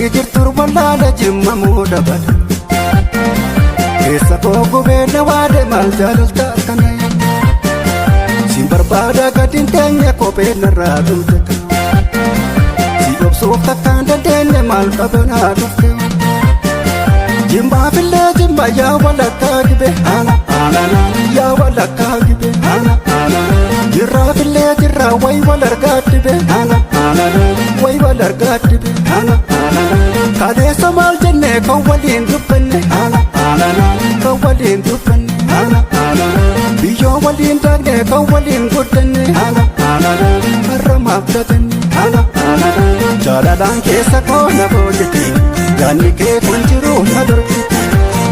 jirtur wallaala jimma muudabadha keessa koo gubeenya waade maal jaalalta akkana siin barbaada gadin teenye kophee narraa dhumte si obsuuf takkaan dandeenye maal qabanaa dhufte jimbaafillee jimba yaa walakkaa gibe yaa walakkaa gibe jirraafillee jirraa way wal argaa dhibe way wal argaa dhibe kadeessa maal jennee kan waliin dubbanne kan waliin dubbanne biyyoo waliin daakne kan waliin guddanne har'a maaf datanne jaalalaan keessa koo na boojjete yaanni kee kun jiru na dorgite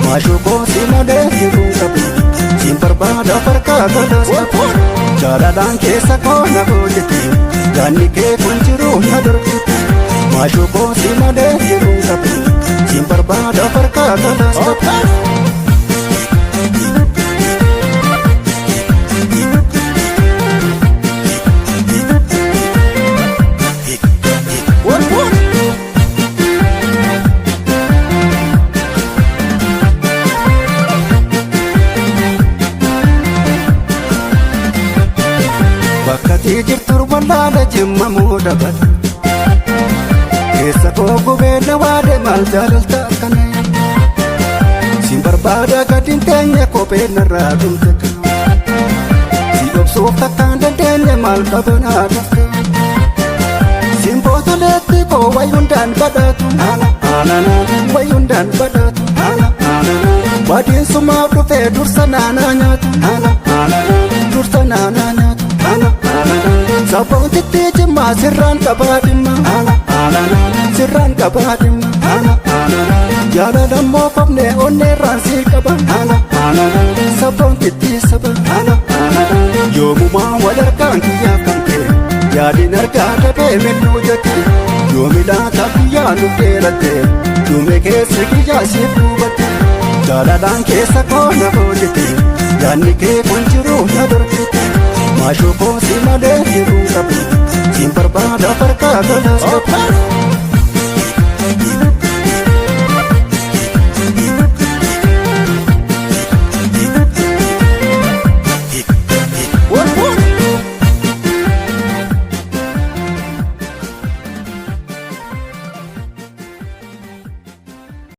maashuu koo si malee jiruu qabu siin barbaada farkaa galaas qabu jaalalaan keessa koo na boojjete yaanni kee kun jiru na dorgite maashuu koo si malee jiruu qabu siin barbaada farkaa galaas qabu. Bakkati jirtur wallaala jimma muudabadha keessa koo gubeenya waade maal jaalalta akkana siin barbaada gadin teenye kophee narraa dhumte si obsuuf takkaan dandeenye maal qabanaa dhufte siin bootoleetti koo way hundaan badhaatu way hundaan badhaatu badiinsumaaf dhufee dursa naanaa nyaatu dursa naanaa nyaatu sabootitti jimmaa sirraan qabaadhimma sirraan qabaadhimma jaalalammoo fafne onneerraan sii qaba sabootitti saba yoomumaa wal argaan kiyyaa kan kee yaadin argaa dhabee midduu jette yoomi laata biyyaa nu dheeratte duume keessa kiyyaa siif duubatte jaalalaan keessa koo na boojjete yaanni kee kun jiru na dorgite maashuu koo si malee jiruu qabu siin barbaada farkaa galaas qabu.